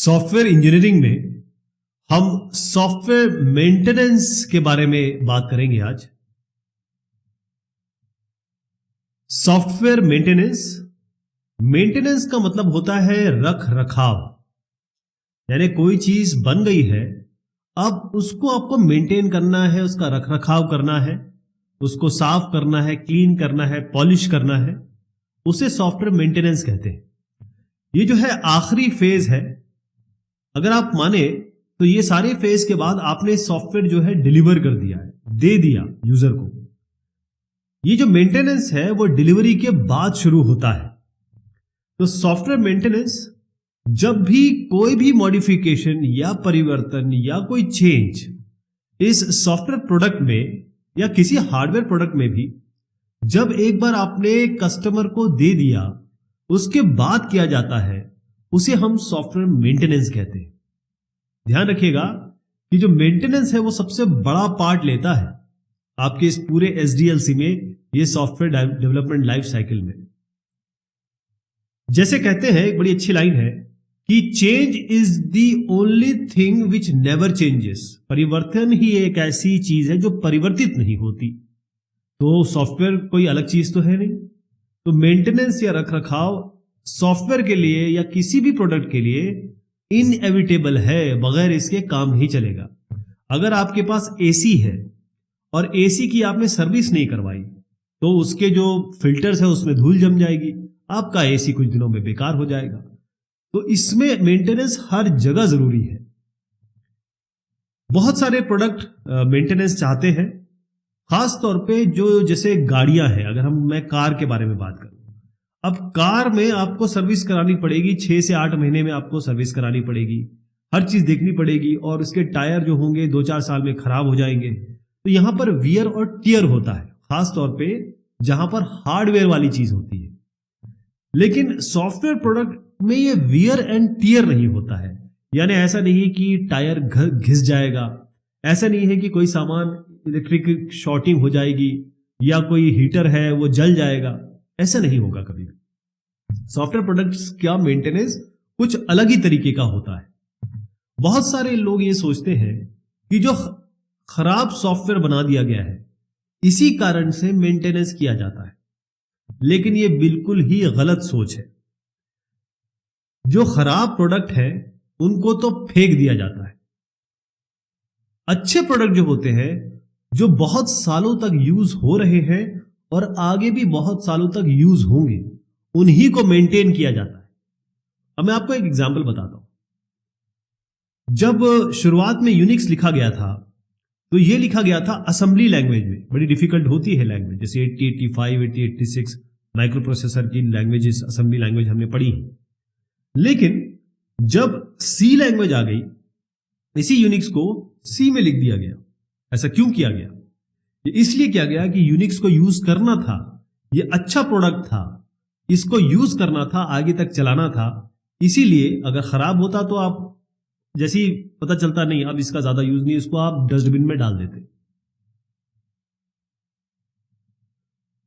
Software engineering में हम software maintenance के बारे में बात करेंगे आज। सॉफ्टवेयर मेंटेनेंस मेंटेनेंस का मतलब होता है रख रखाव, यानी कोई चीज बन गई है, अब उसको आपको मेंटेन करना है, उसका रख रखाव करना है, उसको साफ करना है, क्लीन करना है, पॉलिश करना है, उसे सॉफ्टवेयर मेंटेनेंस कहते हैं। ये जो है आखिरी फेज है। अगर आप माने तो ये सारे फेज के बाद आपने सॉफ्टवेयर जो है डिलीवर कर दिया है, दे दिया यूजर को। ये जो मेंटेनेंस है वो डिलीवरी के बाद शुरू होता है। तो सॉफ्टवेयर मेंटेनेंस जब भी कोई भी मॉडिफिकेशन या परिवर्तन या कोई चेंज इस सॉफ्टवेयर प्रोडक्ट में या किसी हार्डवेयर प्रोडक्ट में भी जब एक बार आपने कस्टमर को दे दिया, उसके बाद किया जाता है, उसे हम सॉफ्टवेयर मेंटेनेंस कहते हैं। ध्यान रखिएगा कि जो मेंटेनेंस है वो सबसे बड़ा पार्ट लेता है आपके इस पूरे एसडीएलसी में, ये सॉफ्टवेयर डेवलपमेंट लाइफ साइकिल में। जैसे कहते हैं, एक बड़ी अच्छी लाइन है कि change is the only thing which never changes. परिवर्तन ही एक ऐसी चीज है जो परिवर्तित नहीं होती। तो सॉफ्टवेयर कोई अलग चीज तो है नहीं। तो मेंटेनेंस या रखरखाव सॉफ्टवेयर के लिए या किसी भी प्रोडक्ट के लिए इनएविटेबल है, बगैर इसके काम नहीं चलेगा। अगर आपके पास एसी है और एसी की आपने सर्विस नहीं करवाई तो उसके जो फिल्टर्स है उसमें धूल जम जाएगी, आपका एसी कुछ दिनों में बेकार हो जाएगा। तो इसमें मेंटेनेंस हर जगह जरूरी है। बहुत सारे प्रोडक्ट मेंटेनेंस चाहते हैं, खास तौर पे जो जैसे गाड़ियां हैं। अगर मैं कार के बारे में बात करूं, अब कार में आपको सर्विस करानी पड़ेगी, 6 से 8 महीने में आपको सर्विस करानी पड़ेगी, हर चीज देखनी पड़ेगी, और उसके टायर जो होंगे 2-4 साल में खराब हो जाएंगे। तो यहां पर वियर और टियर होता है, खास तौर पे जहां पर हार्डवेयर वाली चीज होती है। लेकिन सॉफ्टवेयर प्रोडक्ट में ये वियर एंड टियर नहीं होता है। यानी ऐसा नहीं है कि टायर घिस जाएगा, ऐसा नहीं है कि कोई सामान इलेक्ट्रिक शॉर्टिंग हो जाएगी या कोई हीटर है वो जल जाएगा, ऐसा नहीं होगा कभी भी। सॉफ्टवेयर प्रोडक्ट्स का मेंटेनेंस कुछ अलग ही तरीके का होता है। बहुत सारे लोग ये सोचते हैं कि जो खराब सॉफ्टवेयर बना दिया गया है इसी कारण से मेंटेनेंस किया जाता है, लेकिन ये बिल्कुल ही गलत सोच है। जो खराब प्रोडक्ट है उनको तो फेंक दिया जाता है। अच्छे प्रोडक्ट जो होते हैं, जो बहुत सालों तक यूज हो रहे हैं और आगे भी बहुत सालों तक यूज होंगे, उन्हीं को मेंटेन किया जाता है। अब मैं आपको एक एग्जांपल बताता हूं। जब शुरुआत में यूनिक्स लिखा गया था तो यह लिखा गया था असेंबली लैंग्वेज में। बड़ी डिफिकल्ट होती है लैंग्वेज, जैसे 8085, 8086 माइक्रो प्रोसेसर की लैंग्वेजेस, असेंबली लैंग्वेज हमने पढ़ी है। लेकिन जब सी लैंग्वेज आ गई, इसी यूनिक्स को सी में लिख दिया गया। ऐसा क्यों किया गया? ये इसलिए किया गया कि यूनिक्स को यूज करना था, ये अच्छा प्रोडक्ट था, इसको यूज करना था, आगे तक चलाना था। इसीलिए अगर खराब होता तो आप जैसे ही पता चलता नहीं अब इसका ज्यादा यूज नहीं, इसको आप डस्टबिन में डाल देते।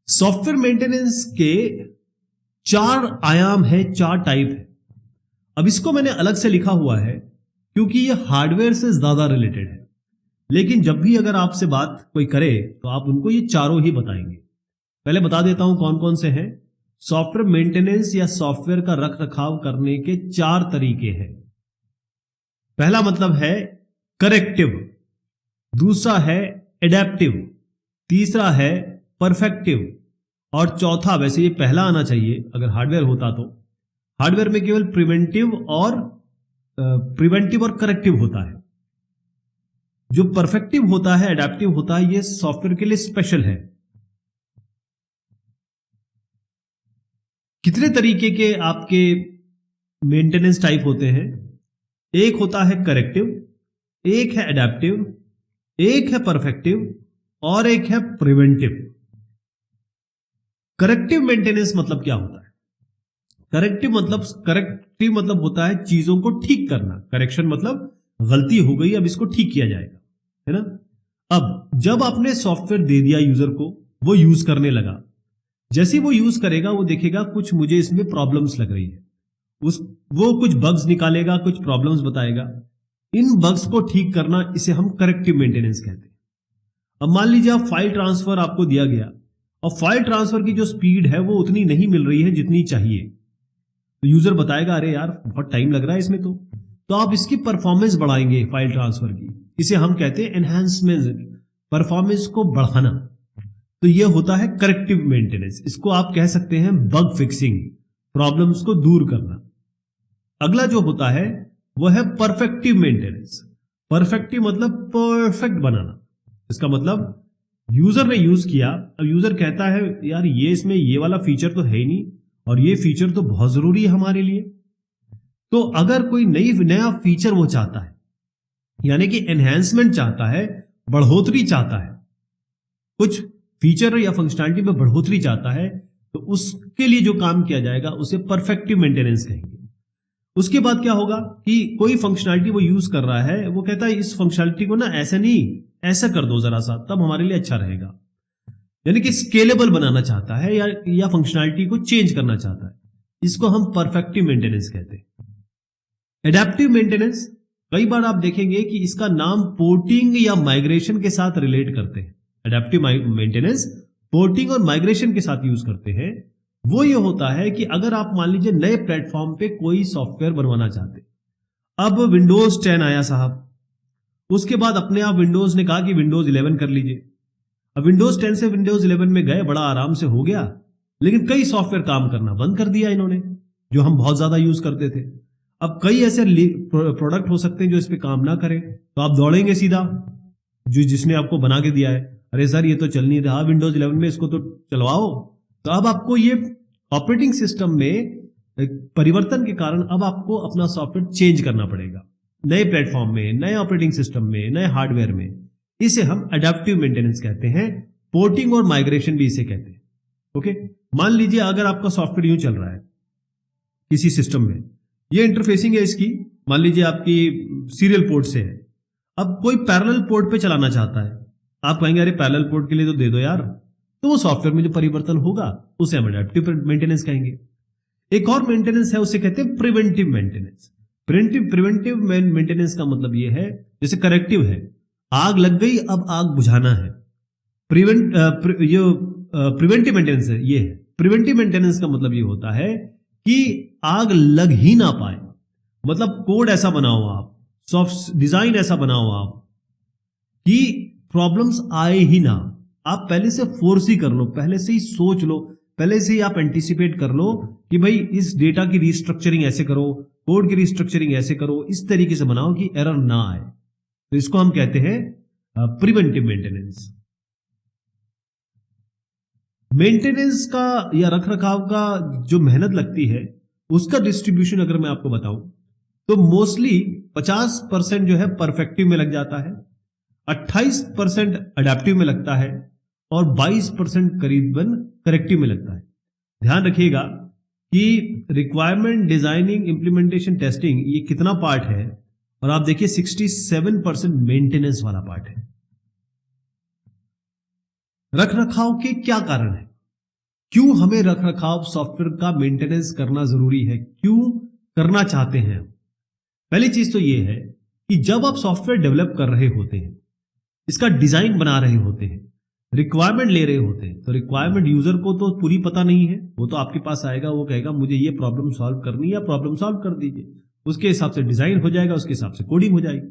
सॉफ्टवेयर मेंटेनेंस के 4 आयाम है, 4 टाइप है। अब इसको मैंने अलग से लिखा हुआ है क्योंकि ये हार्डवेयर से ज्यादा रिलेटेड है। लेकिन जब भी अगर आपसे बात कोई करे तो आप उनको ये चारों ही बताएंगे। पहले बता देता हूं कौन कौन से हैं। सॉफ्टवेयर मेंटेनेंस या सॉफ्टवेयर का रख रखाव करने के 4 तरीके हैं। पहला मतलब है करेक्टिव, दूसरा है एडेप्टिव, तीसरा है परफेक्टिव, और चौथा, वैसे ये पहला आना चाहिए अगर हार्डवेयर होता तो, हार्डवेयर में केवल प्रिवेंटिव और करेक्टिव होता है। जो परफेक्टिव होता है, एडेप्टिव होता है, ये सॉफ्टवेयर के लिए स्पेशल है। कितने तरीके के आपके मेंटेनेंस टाइप होते हैं? एक होता है करेक्टिव, एक है एडेप्टिव, एक है परफेक्टिव और एक है प्रिवेंटिव। करेक्टिव मेंटेनेंस मतलब क्या होता है? करेक्टिव मतलब होता है चीजों को ठीक करना। करेक्शन मतलब गलती हो गई, अब इसको ठीक किया जाएगा, है ना। अब जब आपने सॉफ्टवेयर दे दिया यूजर को, वो यूज करने लगा, जैसे वो यूज करेगा वो देखेगा कुछ मुझे इसमें प्रॉब्लम्स लग रही है, उस वो कुछ बग्स निकालेगा, कुछ प्रॉब्लम्स बताएगा। इन बग्स को ठीक करना, इसे हम करेक्टिव मेंटेनेंस कहते हैं। अब मान लीजिए आप फाइल ट्रांसफर आपको दिया गया और फाइल ट्रांसफर की जो स्पीड है वो उतनी नहीं मिल रही है जितनी चाहिए, तो यूजर बताएगा अरे यार बहुत टाइम लग रहा है इसमें, तो आप इसकी परफॉर्मेंस बढ़ाएंगे फाइल ट्रांसफर की। इसे हम कहते हैं एनहांसमेंट, परफॉर्मेंस को बढ़ाना। तो ये होता है करेक्टिव मेंटेनेंस। इसको आप कह सकते हैं बग फिक्सिंग, प्रॉब्लम्स को दूर करना। अगला जो होता है वो है परफेक्टिव मेंटेनेंस। परफेक्टिव मतलब परफेक्ट बनाना। इसका मतलब यूजर ने यूज किया, अब यूजर कहता है यार ये इसमें ये वाला फीचर तो है ही नहीं और ये फीचर तो बहुत जरूरी है हमारे लिए। तो अगर कोई नया फीचर वो चाहता है, यानी कि एनहेंसमेंट चाहता है, बढ़ोतरी चाहता है, कुछ फीचर या फंक्शनैलिटी में बढ़ोतरी चाहता है, तो उसके लिए जो काम किया जाएगा उसे परफेक्टिव मेंटेनेंस कहेंगे। उसके बाद क्या होगा कि कोई फंक्शनैलिटी वो यूज कर रहा है, वो कहता है इस फंक्शनैलिटी को ना ऐसा नहीं ऐसा कर दो जरा सा, तब हमारे लिए अच्छा रहेगा। यानी कि स्केलेबल बनाना चाहता है या फंक्शनैलिटी को चेंज करना चाहता है, इसको हम परफेक्टिव मेंटेनेंस कहते हैं। एडेप्टिव मेंटेनेंस, कई बार आप देखेंगे कि इसका नाम पोर्टिंग या माइग्रेशन के साथ रिलेट करते हैं। एडेप्टिव मेंटेनेंस पोर्टिंग और माइग्रेशन के साथ यूज करते हैं। वो ये होता है कि अगर आप मान लीजिए नए प्लेटफॉर्म पे कोई सॉफ्टवेयर बनवाना चाहते, अब विंडोज 10 आया साहब, उसके बाद अपने आप विंडोज ने कहा कि विंडोज 11 कर लीजिए। अब विंडोज 10 से विंडोज 11 में गए, बड़ा आराम से हो गया, लेकिन कई सॉफ्टवेयर काम करना बंद कर दिया इन्होंने जो हम बहुत ज्यादा यूज करते थे। अब कई ऐसे प्रोडक्ट हो सकते हैं जो इस पे काम ना करें, तो आप दौड़ेंगे सीधा जो जिसने आपको बना के दिया है, अरे सर ये तो चल नहीं रहा विंडोज 11 में, इसको तो चलवाओ। तो अब आपको ये ऑपरेटिंग सिस्टम में परिवर्तन के कारण अब आपको अपना सॉफ्टवेयर चेंज करना पड़ेगा, नए प्लेटफॉर्म में, नए ऑपरेटिंग सिस्टम में, नए हार्डवेयर में। इसे हम एडेप्टिव मेंटेनेंस कहते हैं। पोर्टिंग और माइग्रेशन भी इसे कहते हैं। ओके, मान लीजिए अगर आपका सॉफ्टवेयर यूं चल रहा है किसी सिस्टम में, ये इंटरफेसिंग है इसकी, मान लीजिए आपकी सीरियल पोर्ट से है, अब कोई पैरेलल पोर्ट पे चलाना चाहता है, आप कहेंगे अरे पैरेलल पोर्ट के लिए तो दे दो यार, तो वो सॉफ्टवेयर में जो परिवर्तन होगा उसे हम एडेप्टिव मेंटेनेंस कहेंगे। एक और मेंटेनेंस है, उसे कहते हैं प्रिवेंटिव मेंटेनेंस। प्रिवेंटिव मेंटेनेंस का मतलब ये है, जैसे करेक्टिव है, आग लग गई अब आग बुझाना है, प्रिवेंटिव मेंटेनेंस है ये है। प्रिवेंटिव मेंटेनेंस का मतलब ये होता है कि आग लग ही ना पाए, मतलब कोड ऐसा बनाओ आप, सॉफ्ट डिजाइन ऐसा बनाओ आप कि प्रॉब्लम्स आए ही ना। आप पहले से फोर्स ही कर लो, पहले से ही सोच लो, पहले से ही आप एंटीसिपेट कर लो कि भाई इस डेटा की रिस्ट्रक्चरिंग ऐसे करो, कोड की रिस्ट्रक्चरिंग ऐसे करो, इस तरीके से बनाओ कि एरर ना आए। तो इसको हम कहते हैं प्रिवेंटिव मेंटेनेंस। मेंटेनेंस का या रखरखाव का जो मेहनत लगती है, उसका डिस्ट्रीब्यूशन अगर मैं आपको बताऊं तो मोस्टली 50% जो है परफेक्टिव में लग जाता है, 28% अडेप्टिव में लगता है और 22% करीबन करेक्टिव में लगता है। ध्यान रखिएगा कि रिक्वायरमेंट डिजाइनिंग, इंप्लीमेंटेशन, टेस्टिंग, ये कितना पार्ट है, और आप देखिए 67% मेंटेनेंस वाला पार्ट है। रखरखाव के क्या कारण है, क्यों हमें रखरखाव सॉफ्टवेयर का मेंटेनेंस करना जरूरी है, क्यों करना चाहते हैं? पहली चीज तो यह है कि जब आप सॉफ्टवेयर डेवलप कर रहे होते हैं, इसका डिजाइन बना रहे होते हैं, रिक्वायरमेंट ले रहे होते हैं, तो रिक्वायरमेंट यूजर को तो पूरी पता नहीं है, वो तो आपके पास आएगा, वो कहेगा मुझे ये प्रॉब्लम सॉल्व करनी है, या प्रॉब्लम सॉल्व कर दीजिए, उसके हिसाब से डिजाइन हो जाएगा, उसके हिसाब से कोडिंग हो जाएगी।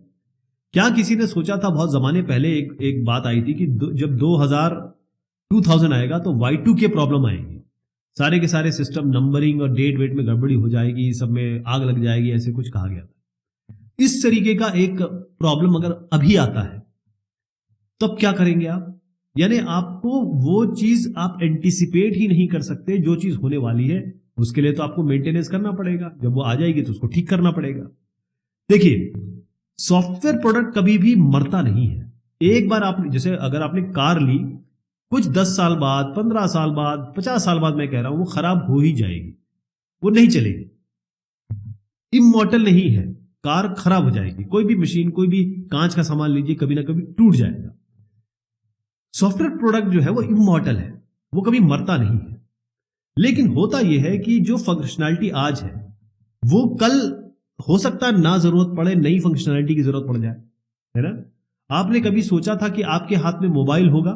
क्या किसी ने सोचा था बहुत जमाने पहले एक बात आई थी कि जब 2000 आएगा तो Y2K प्रॉब्लम आएगी, सारे के सारे सिस्टम नंबरिंग और डेट वेट में गड़बड़ी हो जाएगी, सब में आग लग जाएगी, ऐसे कुछ कहा गया था। इस तरीके का एक प्रॉब्लम अगर अभी आता है तब क्या करेंगे आप? यानी आपको वो चीज आप एंटीसिपेट ही नहीं कर सकते, जो चीज होने वाली है उसके लिए तो आपको मेंटेनेंस करना पड़ेगा, जब वो आ जाएगी तो उसको ठीक करना पड़ेगा। देखिए, सॉफ्टवेयर प्रोडक्ट कभी भी मरता नहीं है। एक बार आपने, जैसे अगर आपने कार ली, कुछ 10 साल बाद, 15 साल बाद, 50 साल बाद, मैं कह रहा हूं, वो खराब हो ही जाएगी, वो नहीं चलेगी, इमॉर्टल नहीं है, कार खराब हो जाएगी। कोई भी मशीन, कोई भी कांच का सामान लीजिए, कभी ना कभी टूट जाएगा। सॉफ्टवेयर प्रोडक्ट जो है वो इमॉर्टल है, वो कभी मरता नहीं है। लेकिन होता यह है कि जो फंक्शनैलिटी आज है वो कल हो सकता है ना जरूरत पड़े, नई फंक्शनैलिटी की जरूरत पड़ जाए, है ना। आपने कभी सोचा था कि आपके हाथ में मोबाइल होगा?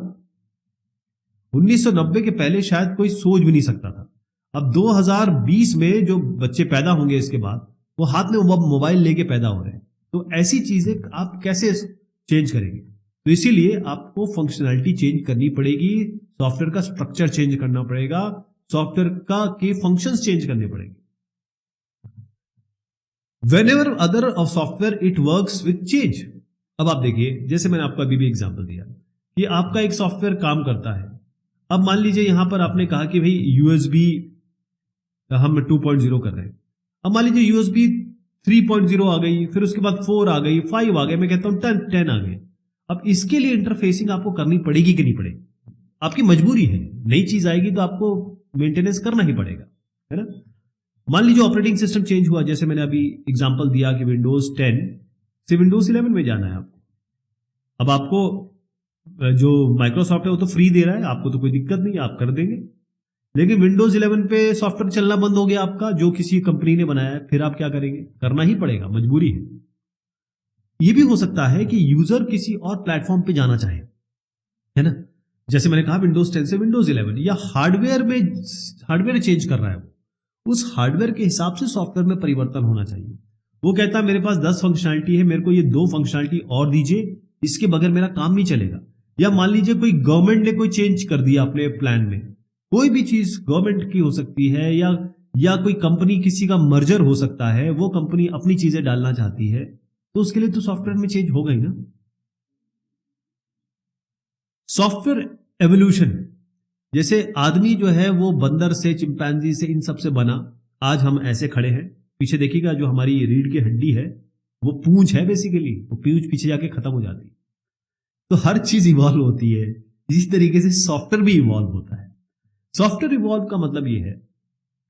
1990 के पहले शायद कोई सोच भी नहीं सकता था। अब 2020 में जो बच्चे पैदा होंगे इसके बाद, वो हाथ में मोबाइल लेके पैदा हो रहे हैं। तो ऐसी चीजें आप कैसे चेंज करेंगे? तो इसीलिए आपको फंक्शनैलिटी चेंज करनी पड़ेगी, सॉफ्टवेयर का स्ट्रक्चर चेंज करना पड़ेगा, सॉफ्टवेयर का के फंक्शंस चेंज करने पड़ेंगे। Whenever other of software it works with change। अब आप देखिए, जैसे मैंने आपको अभी भी एग्जांपल दिया कि आपका एक सॉफ्टवेयर काम करता है। अब मान लीजिए यहां पर आपने कहा कि भाई यूएसबी हम 2.0 कर रहे हैं। अब मान लीजिए यूएसबी 3.0 आ गई, फिर उसके बाद 4 आ गई, 5 आ गए, मैं कहता हूं 10 आ गए। अब इसके लिए इंटरफेसिंग आपको करनी पड़ेगी कि नहीं पड़ेगी? आपकी मजबूरी है, नई चीज आएगी तो आपको मेंटेनेंस करना ही पड़ेगा, है ना। मान लीजिए ऑपरेटिंग सिस्टम चेंज हुआ, जैसे मैंने अभी एग्जांपल दिया कि विंडोज 10 से विंडोज 11 में जाना है आपको। अब आपको जो माइक्रोसॉफ्ट है वो तो फ्री दे रहा है, आपको तो कोई दिक्कत नहीं, आप कर देंगे। लेकिन विंडोज 11 पे सॉफ्टवेयर चलना बंद हो गया आपका, जो किसी कंपनी ने बनाया है, फिर आप क्या करेंगे? करना ही पड़ेगा, मजबूरी है। ये भी हो सकता है कि यूजर किसी और प्लेटफॉर्म पे जाना चाहे, है ना। जैसे मैंने कहा विंडोज 10 से विंडोज 11, या हार्डवेयर चेंज कर रहा है, उस हार्डवेयर के हिसाब से सॉफ्टवेयर में परिवर्तन होना चाहिए। वो कहता है मेरे पास 10 फंक्शनैलिटी है, मेरे को ये 2 फंक्शनैलिटी और दीजिए, इसके बगैर मेरा काम नहीं चलेगा। या मान लीजिए कोई गवर्नमेंट ने कोई चेंज कर दिया अपने प्लान में, कोई भी चीज गवर्नमेंट की हो सकती है, या कोई कंपनी किसी का मर्जर हो सकता है, वो कंपनी अपनी चीजें डालना चाहती है, तो उसके लिए तो सॉफ्टवेयर में चेंज होगा ही ना। सॉफ्टवेयर एवोल्यूशन, जैसे आदमी जो है वो बंदर से, चिंपैंजी से, इन सब से बना, आज हम ऐसे खड़े हैं। पीछे देखिएगा जो हमारी रीढ़ की हड्डी है वो पूंछ है, बेसिकली वो पूंछ पीछे जाके खत्म हो जाती है। तो हर चीज इवॉल्व होती है, इसी तरीके से सॉफ्टवेयर भी इवॉल्व होता है। सॉफ्टवेयर इवॉल्व का मतलब ये है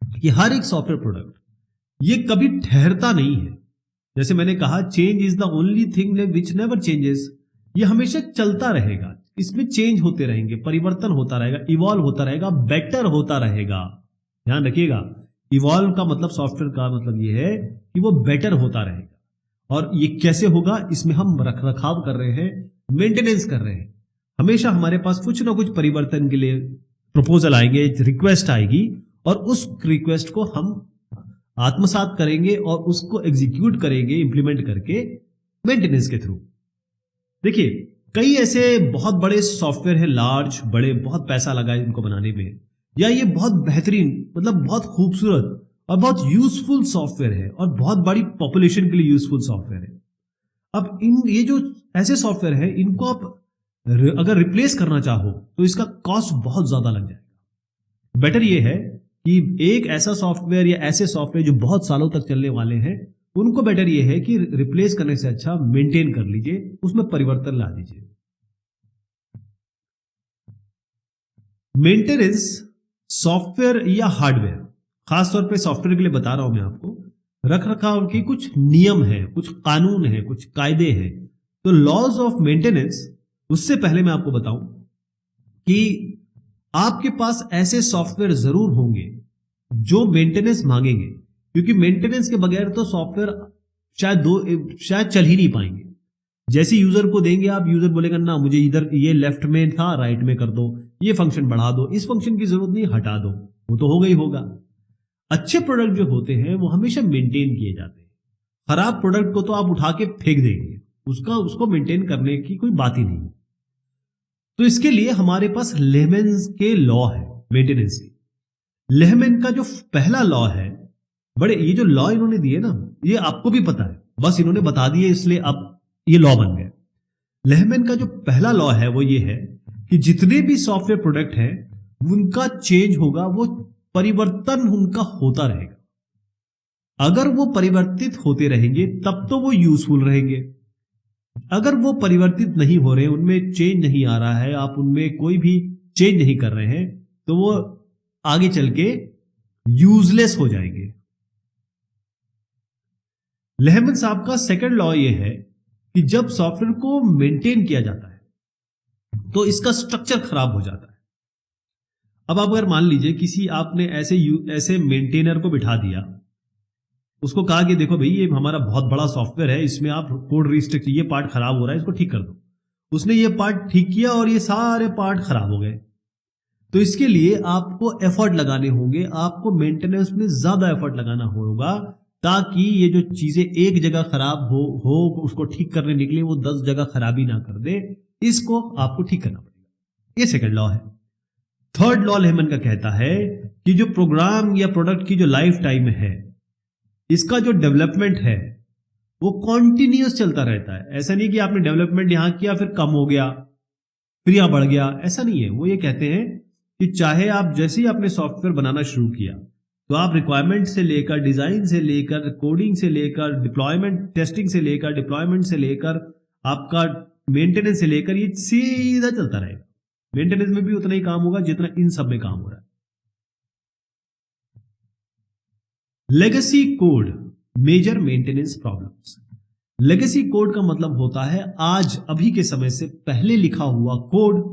कि हर एक सॉफ्टवेयर प्रोडक्ट ये कभी ठहरता नहीं है। जैसे मैंने कहा, change is the only thing which never changes. ये हमेशा चलता रहेगा, इसमें चेंज होते रहेंगे, परिवर्तन होता रहेगा, इवॉल्व होता रहेगा, बेटर होता रहेगा। ध्यान रखिएगा, इवॉल्व का मतलब, सॉफ्टवेयर का मतलब ये है कि वो बेटर होता रहेगा। और ये कैसे होगा? इसमें हम रख रखाव कर रहे हैं, मेंटेनेंस कर रहे हैं। हमेशा हमारे पास कुछ ना कुछ परिवर्तन के लिए प्रपोजल आएंगे, रिक्वेस्ट आएगी, और उस रिक्वेस्ट को हम आत्मसात करेंगे और उसको एग्जीक्यूट करेंगे, इंप्लीमेंट करके मेंटेनेंस के थ्रू। देखिए, कई ऐसे बहुत बड़े सॉफ्टवेयर है, लार्ज, बड़े, बहुत पैसा लगा है इनको बनाने में, या ये बहुत बेहतरीन, मतलब बहुत खूबसूरत और बहुत यूजफुल सॉफ्टवेयर है, और बहुत बड़ी पॉपुलेशन के लिए यूजफुल सॉफ्टवेयर है। अब ये जो ऐसे सॉफ्टवेयर है, इनको आप अगर रिप्लेस करना चाहो तो इसका कॉस्ट बहुत ज्यादा लग जाएगा। बेटर ये है कि एक ऐसा सॉफ्टवेयर या ऐसे सॉफ्टवेयर जो बहुत सालों तक चलने वाले हैं, उनको बेटर ये है कि रिप्लेस करने से अच्छा मेंटेन कर लीजिए, उसमें परिवर्तन ला दीजिए। मेंटेनेंस सॉफ्टवेयर या हार्डवेयर, खासतौर पे सॉफ्टवेयर के लिए बता रहा हूं मैं आपको, रख रखाव के कुछ नियम है, कुछ कानून है, कुछ कायदे हैं। तो लॉज ऑफ मेंटेनेंस, उससे पहले मैं आपको बताऊं कि आपके पास ऐसे सॉफ्टवेयर जरूर होंगे जो मेंटेनेंस मांगेंगे, क्योंकि मेंटेनेंस के बगैर तो सॉफ्टवेयर शायद चल ही नहीं पाएंगे। जैसे यूजर को देंगे आप, यूजर बोलेगा ना मुझे इधर ये लेफ्ट में था, राइट में कर दो, ये फंक्शन बढ़ा दो, इस फंक्शन की जरूरत नहीं, हटा दो, वो तो होगा ही होगा। अच्छे प्रोडक्ट जो होते हैं वो हमेशा मेंटेन किए जाते हैं। खराब प्रोडक्ट को तो आप उठा के फेंक देंगे, उसको मेंटेन करने की कोई बात ही नहीं। तो इसके लिए हमारे पास लेहमैन के लॉ है मेंटेनेंस के। लेहमैन का जो पहला लॉ है, बड़े ये जो लॉ इन्होंने दिए ना, ये आपको भी पता है, बस इन्होंने बता दिए इसलिए अब ये लॉ बन गए। लेहमैन का जो पहला लॉ है वो ये है कि जितने भी सॉफ्टवेयर प्रोडक्ट हैं उनका चेंज होगा, वो परिवर्तन उनका होता रहेगा। अगर वो परिवर्तित होते रहेंगे तब तो वो यूजफुल रहेंगे। अगर वो परिवर्तित नहीं हो रहे, उनमें चेंज नहीं आ रहा है, आप उनमें कोई भी चेंज नहीं कर रहे हैं, तो वो आगे चल के यूजलेस हो जाएंगे। लेहमैन साहब का सेकंड लॉ ये है कि जब सॉफ्टवेयर को मेंटेन किया जाता है तो इसका स्ट्रक्चर खराब हो जाता है। अब आप अगर मान लीजिए किसी आपने ऐसे मेंटेनर को बिठा दिया उसको कहा कि देखो भाई ये हमारा बहुत बड़ा सॉफ्टवेयर है, इसमें आप कोड रिस्ट्रिक्ट, ये पार्ट खराब हो रहा है, इसको ठीक कर दो। उसने ये पार्ट ठीक किया और ये सारे पार्ट खराब हो गए। तो इसके लिए आपको एफर्ट लगाने होंगे, आपको मेंटेनेंस में ज्यादा एफर्ट लगाना होगा, ताकि ये जो चीजें एक जगह खराब हो उसको ठीक करने निकले वो 10 जगह खराबी ना कर दे। इसको आपको ठीक करना पड़ेगा। ये सेकंड लॉ है। थर्ड लॉ लेहमन का कहता है कि जो प्रोग्राम या प्रोडक्ट की जो लाइफ टाइम है, इसका जो डेवलपमेंट है वो कॉन्टिन्यूस चलता रहता है। ऐसा नहीं कि आपने डेवलपमेंट यहां किया फिर कम हो गया फिर यहां बढ़ गया, ऐसा नहीं है। वो ये कहते हैं कि चाहे आप जैसे ही आपने सॉफ्टवेयर बनाना शुरू किया, तो आप रिक्वायरमेंट से लेकर, डिजाइन से लेकर, कोडिंग से लेकर, डिप्लॉयमेंट, टेस्टिंग से लेकर, डिप्लॉयमेंट से लेकर, आपका मेंटेनेंस से लेकर, ये सीधा चलता रहेगा। मेंटेनेंस में भी उतना ही काम होगा जितना इन सब में काम हो रहा है। Legacy code major maintenance problems. Legacy code का मतलब होता है आज अभी के समय से पहले लिखा हुआ कोड,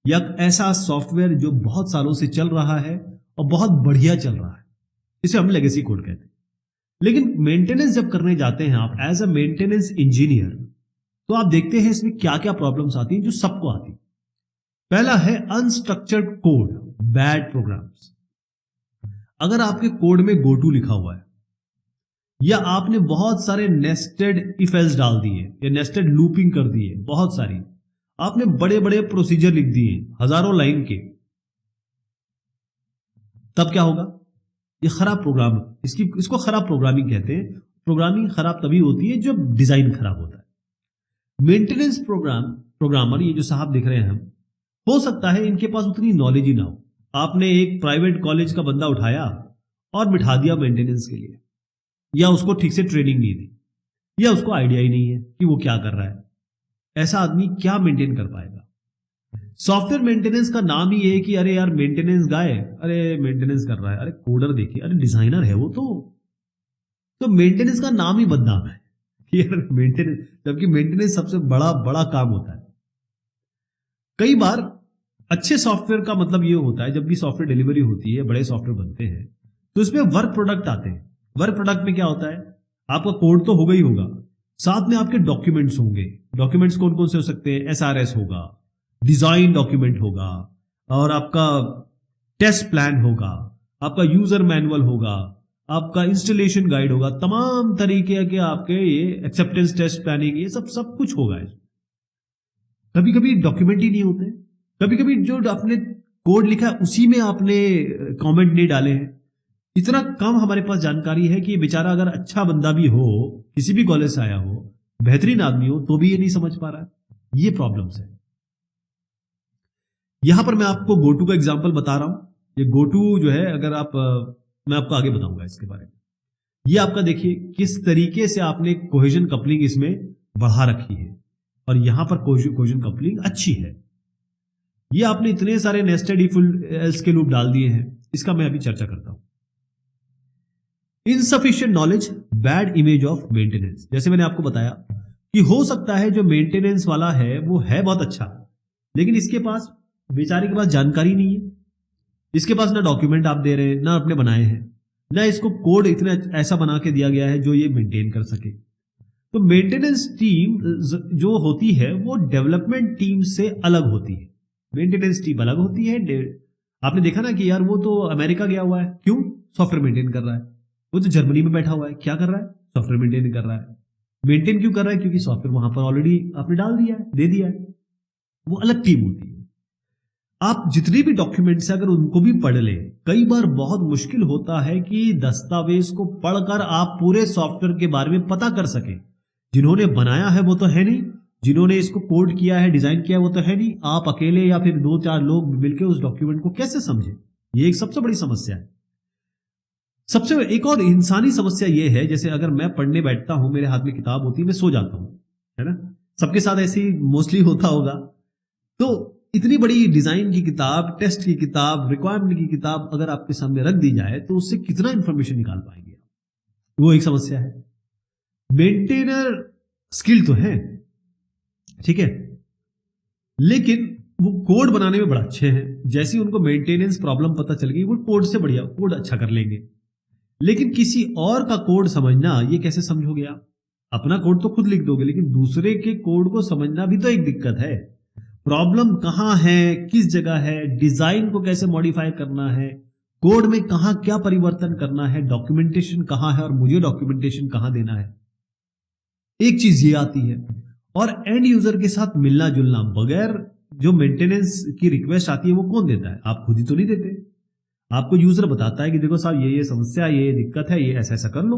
या ऐसा सॉफ्टवेयर जो बहुत सालों से चल रहा है और बहुत बढ़िया चल रहा है, इसे हम लेगेसी कोड कहते हैं। लेकिन मेंटेनेंस जब करने जाते हैं आप एज अ मेंटेनेंस इंजीनियर, तो आप देखते हैं इसमें क्या क्या प्रॉब्लम्स आती हैं जो सबको आती है। पहला है अनस्ट्रक्चर्ड कोड, बैड प्रोग्राम्स। अगर आपके कोड में गोटू लिखा हुआ है, या आपने बहुत सारे नेस्टेड इफ एल्स डाल दिए या नेस्टेड लूपिंग कर दिए, बहुत सारी आपने बड़े बड़े प्रोसीजर लिख दिए हजारों लाइन के, तब क्या होगा? ये खराब प्रोग्राम, इसको खराब प्रोग्रामिंग कहते हैं। प्रोग्रामिंग खराब तभी होती है जब डिजाइन खराब होता है। मेंटेनेंस प्रोग्रामर, ये जो साहब दिख रहे हैं हम, हो सकता है इनके पास उतनी नॉलेज ही ना हो। आपने एक प्राइवेट कॉलेज का बंदा उठाया और बिठा दिया मेंटेनेंस के लिए, या उसको ठीक से ट्रेनिंग नहीं दी, या उसको आइडिया ही नहीं है कि वो क्या कर रहा है। ऐसा आदमी क्या मेंटेन कर पाएगा? सॉफ्टवेयर मेंटेनेंस का नाम ही है कि अरे यार मेंटेनेंस गाय, अरे मेंटेनेंस कर रहा है, अरे कोडर देखिए, अरे डिजाइनर है वो तो मेंटेनेंस का नाम ही बदनाम है कि यार मेंटेनेंस, जबकि मेंटेनेंस सबसे बड़ा बड़ा काम होता है। कई बार अच्छे सॉफ्टवेयर का मतलब ये होता है, जब भी सॉफ्टवेयर डिलीवरी होती है, बड़े सॉफ्टवेयर बनते हैं, तो इसमें वर्क प्रोडक्ट आते हैं। वर्क प्रोडक्ट में क्या होता है? आपका कोड तो होगा ही होगा, साथ में आपके डॉक्यूमेंट्स होंगे। डॉक्यूमेंट्स कौन कौन से हो सकते हैं? SRS होगा, डिजाइन डॉक्यूमेंट होगा, और आपका टेस्ट प्लान होगा, आपका यूजर मैनुअल होगा, आपका इंस्टॉलेशन गाइड होगा, तमाम तरीके के आपके ये एक्सेप्टेंस टेस्ट प्लानिंग, ये सब कुछ होगा। कभी कभी डॉक्यूमेंट ही नहीं होते, कभी कभी जो आपने कोड लिखा है उसी में आपने कमेंट नहीं डाले हैं। इतना कम हमारे पास जानकारी है कि बेचारा अगर अच्छा बंदा भी हो, किसी भी कॉलेज से आया हो, बेहतरीन आदमी हो, तो भी ये नहीं समझ पा रहा है। ये प्रॉब्लम्स है। यहां पर मैं आपको गोटू का एग्जांपल बता रहा हूं। ये गोटू जो है, अगर आप मैं आपको आगे बताऊंगा इसके बारे में। ये आपका देखिए किस तरीके से आपने कोहेजन कपलिंग इसमें बढ़ा रखी है, और यहां पर कोहेजन कपलिंग अच्छी है। ये आपने इतने सारे नेस्टेड इफ एल्स के लूप डाल दिए हैं, इसका मैं अभी चर्चा करता हूं। Insufficient knowledge, bad image of maintenance. जैसे मैंने आपको बताया कि हो सकता है जो मेंटेनेंस वाला है वो है बहुत अच्छा, लेकिन इसके पास, बेचारे के पास जानकारी नहीं है। इसके पास ना डॉक्यूमेंट आप दे रहे हैं, ना आपने बनाए हैं, ना इसको कोड इतना ऐसा बना के दिया गया है जो ये मेंटेन कर सके। तो मेंटेनेंस टीम जो होती है वो डेवलपमेंट टीम से अलग होती है। मेंटेनेंस टीम अलग होती है। आपने देखा ना कि यार वो तो अमेरिका गया हुआ है, क्यों? सॉफ्टवेयर मेंटेन कर रहा है। वो तो जर्मनी में बैठा हुआ है, क्या कर रहा है? सॉफ्टवेयर मेंटेन कर रहा है। मेंटेन क्यों कर रहा है? क्योंकि सॉफ्टवेयर वहां पर ऑलरेडी आपने डाल दिया है, दे दिया है। वो अलग टीम होती है। आप जितने भी डॉक्यूमेंट्स है, अगर उनको भी पढ़ ले, कई बार बहुत मुश्किल होता है कि दस्तावेज को पढ़कर आप पूरे सॉफ्टवेयर के बारे में पता कर सके। जिन्होंने बनाया है वो तो है नहीं, जिन्होंने इसको कोड किया है, डिजाइन किया है, वो तो है नहीं। आप अकेले या फिर 2-4 लोग मिलकर उस डॉक्यूमेंट को कैसे समझे? ये एक सबसे बड़ी समस्या है। सबसे एक और इंसानी समस्या ये है, जैसे अगर मैं पढ़ने बैठता हूं, मेरे हाथ में किताब होती है, मैं सो जाता हूं, है ना? सबके साथ ऐसे ही मोस्टली होता होगा। तो इतनी बड़ी डिजाइन की किताब, टेस्ट की किताब, रिक्वायरमेंट की किताब अगर आपके सामने रख दी जाए तो उससे कितना इंफॉर्मेशन निकाल पाएंगे? वो एक समस्या है। मेंटेनर स्किल तो है, ठीक है, लेकिन वो कोड बनाने में बड़ा अच्छे हैं। जैसे उनको मेंटेनेंस प्रॉब्लम पता चल गई, वो कोड से बढ़िया कोड अच्छा कर लेंगे। लेकिन किसी और का कोड समझना, ये कैसे समझोगे आप? अपना कोड तो खुद लिख दोगे, लेकिन दूसरे के कोड को समझना भी तो एक दिक्कत है। प्रॉब्लम कहां है, किस जगह है, डिजाइन को कैसे मॉडिफाई करना है, कोड में कहां क्या परिवर्तन करना है, डॉक्यूमेंटेशन कहां है और मुझे डॉक्यूमेंटेशन कहां देना है, एक चीज ये आती है। और एंड यूजर के साथ मिलना जुलना, बगैर जो मेंटेनेंस की रिक्वेस्ट आती है वो कौन देता है? आप खुद ही तो नहीं देते। आपको यूजर बताता है कि देखो साहब ये समस्या, ये दिक्कत है, ये ऐसा ऐसा कर लो।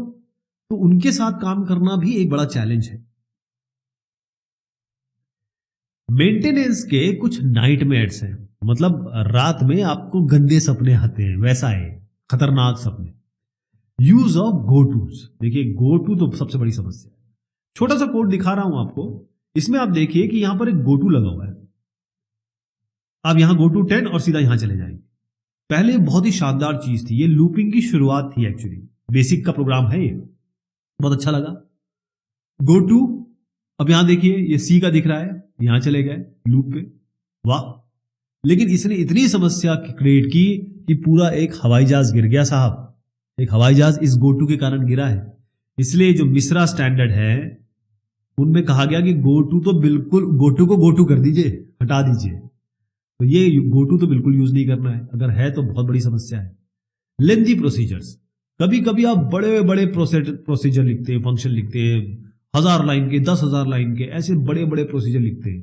तो उनके साथ काम करना भी एक बड़ा चैलेंज है। मेंटेनेंस के कुछ नाइटमेयर्स हैं, मतलब रात में आपको गंदे सपने आते हैं, वैसा है खतरनाक सपने। यूज ऑफ गो टूज, देखिए गो टू तो सबसे बड़ी समस्या है। छोटा सा कोड दिखा रहा हूं आपको, इसमें आप देखिए कि यहां पर एक गो टू लगा हुआ है। आप यहां गो टू 10 और सीधा यहां चले जाएंगे। पहले बहुत ही शानदार चीज थी, ये लूपिंग की शुरुआत थी एक्चुअली, बेसिक का प्रोग्राम है ये, बहुत अच्छा लगा। गो टू, अब यहां देखिए ये सी का दिख रहा है, यहां चले गए लूप पे, वाह। लेकिन इसने इतनी समस्या क्रिएट की कि पूरा एक हवाई जहाज गिर गया साहब। एक हवाई जहाज इस गो टू के कारण गिरा है। इसलिए जो मिश्रा स्टैंडर्ड है उनमें कहा गया कि गो टू तो बिल्कुल, गो टू को गो टू कर दीजिए, हटा दीजिए। तो ये गो टू तो बिल्कुल यूज नहीं करना है, अगर है तो बहुत बड़ी समस्या है। लेंथी प्रोसीजर्स, कभी कभी आप बड़े बड़े प्रोसीजर लिखते हैं, फंक्शन लिखते हैं, 1000 लाइन के, 10,000 लाइन के, ऐसे बड़े बड़े प्रोसीजर लिखते हैं।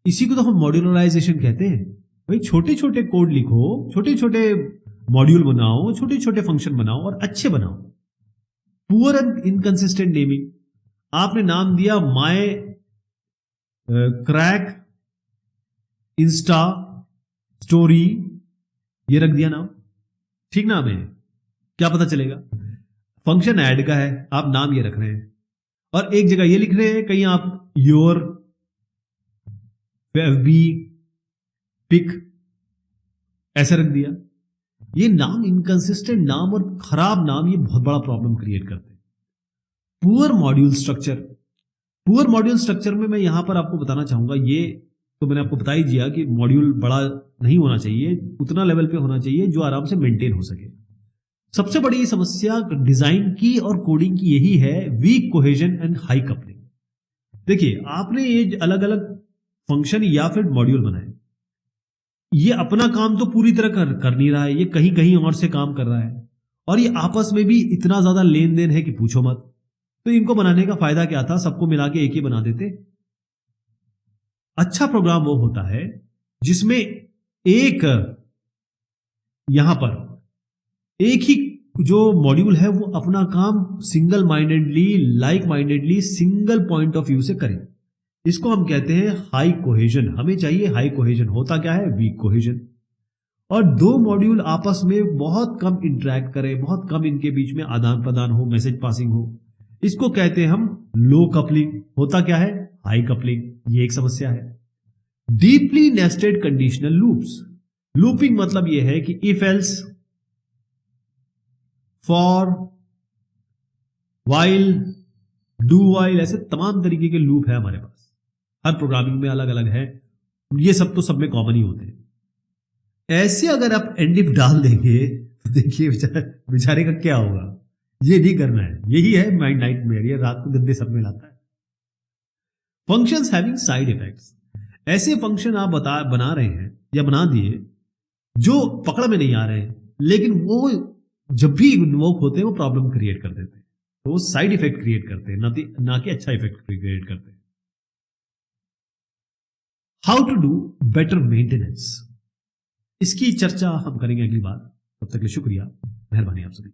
इसी को तो हम मॉड्यूलराइजेशन कहते हैं। भाई छोटे छोटे कोड लिखो, छोटे छोटे मॉड्यूल बनाओ, छोटे छोटे फंक्शन बनाओ और अच्छे बनाओ। पुअर एंड इनकंसिस्टेंट नेमिंग, आपने नाम दिया माय क्रैक इंस्टा स्टोरी, ये रख दिया नाम, ठीक नाम है, क्या पता चलेगा? फंक्शन ऐड का है, आप नाम ये रख रहे हैं और एक जगह ये लिख रहे हैं, कहीं आप योर एफबी पिक ऐसे रख दिया। ये नाम इनकंसिस्टेंट नाम और खराब नाम, ये बहुत बड़ा प्रॉब्लम क्रिएट करते हैं। Poor module structure, poor module structure में मैं यहां पर आपको बताना चाहूंगा, ये तो मैंने आपको बता ही दिया कि मॉड्यूल बड़ा नहीं होना चाहिए, उतना लेवल पे होना चाहिए जो आराम से मेंटेन हो सके। सबसे बड़ी समस्या डिजाइन की और कोडिंग की यही है, weak cohesion and high coupling. देखिए आपने ये अलग अलग फंक्शन या फिर मॉड्यूल बनाए, ये अपना काम तो पूरी तरह कर नहीं रहा है, ये कहीं कहीं और से काम कर रहा है और ये आपस में भी इतना ज्यादा लेन देन है कि पूछो मत। तो इनको बनाने का फायदा क्या था? सबको मिला के एक ही बना देते। अच्छा प्रोग्राम वो होता है जिसमें एक यहां पर एक ही जो मॉड्यूल है वो अपना काम single mindedly, like mindedly, single point of view से करे। इसको हम कहते हैं हाई कोहेजन। हमें चाहिए हाई कोहेजन, होता क्या है? Weak cohesion. और दो मॉड्यूल आपस में बहुत कम इंटरेक्ट करें, बहुत कम इनके बीच में आदान प्रदान हो, मैसेज पासिंग हो, इसको कहते हैं हम लो कपलिंग। होता क्या है? High coupling. ये एक समस्या है। Deeply nested conditional loops, looping मतलब यह है कि if else, for, while, do while, ऐसे तमाम तरीके के लूप है हमारे पास। हर प्रोग्रामिंग में अलग अलग है, ये सब तो सब में कॉमन ही होते हैं। ऐसे अगर आप एंड इफ डाल देंगे तो देखिए बेचारे का क्या होगा। ये नहीं करना है, यही है माइंड नाइटमेयर, ये रात को गंदे सपने लाता है। फंक्शंस हैविंग साइड इफेक्ट्स, ऐसे फंक्शन आप बना रहे हैं या बना दिए जो पकड़ में नहीं आ रहे हैं, लेकिन वो जब भी इन्वोक होते हैं वो प्रॉब्लम क्रिएट कर देते हैं, तो वो साइड इफेक्ट क्रिएट करते हैं, ना कि अच्छा इफेक्ट क्रिएट करते हैं। How to do better maintenance, इसकी चर्चा हम करेंगे अगली बार। तब तक के लिए शुक्रिया, मेहरबानी आप सभी।